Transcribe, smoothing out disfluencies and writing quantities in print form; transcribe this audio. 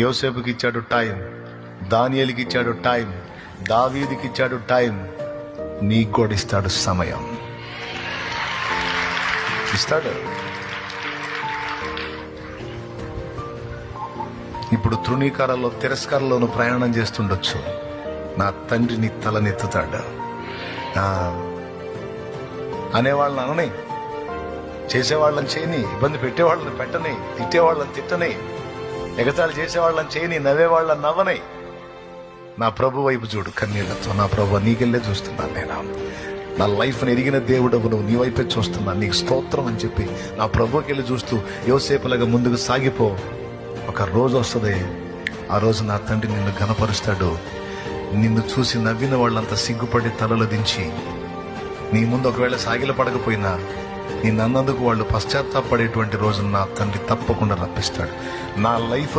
యోసేపుకి ఇచ్చాడు టైం, దానియేలుకి ఇచ్చాడు టైం, దావీదుకి ఇచ్చాడు టైం. నీకు కూడా ఇస్తాడు సమయం, ఇస్తాడు. ఇప్పుడు తృణీకారాల్లో తిరస్కారంలోనూ ప్రయాణం చేస్తుండొచ్చు. నా తండ్రి నీ తలనెత్తుతాడు. అనేవాళ్ళని అనని, చేసేవాళ్ళని చేయని, ఇబ్బంది పెట్టేవాళ్ళని పెట్టని, తిట్టేవాళ్ళని తిట్టని, ఎగతాళి చేసేవాళ్ళని చేయని, నవ్వేవాళ్ళని నవ్వని. నా ప్రభు వైపు చూడు కన్నీళ్లతో. నా ప్రభు నీకెళ్ళే చూస్తున్నాను నేను. నా లైఫ్ని ఎరిగిన దేవుడవు నువ్వు, నీ వైపే చూస్తున్నాను, నీకు స్తోత్రం అని చెప్పి నా ప్రభుకి వెళ్ళి చూస్తూ యోసేపులాగా ముందుకు సాగిపో. ఒక రోజు వస్తుంది, ఆ రోజు నా తండ్రి నిన్ను ఘనపరుస్తాడు. నిన్ను చూసి నవ్విన వాళ్ళంతా సిగ్గుపడి తలలు దించి నీ ముందు ఒకవేళ సాగిల పడకపోయినా నిన్నందుకు వాళ్ళు పశ్చాత్తాపడేటువంటి రోజున నా తండ్రి తప్పకుండా రప్పిస్తాడు. నా లైఫ్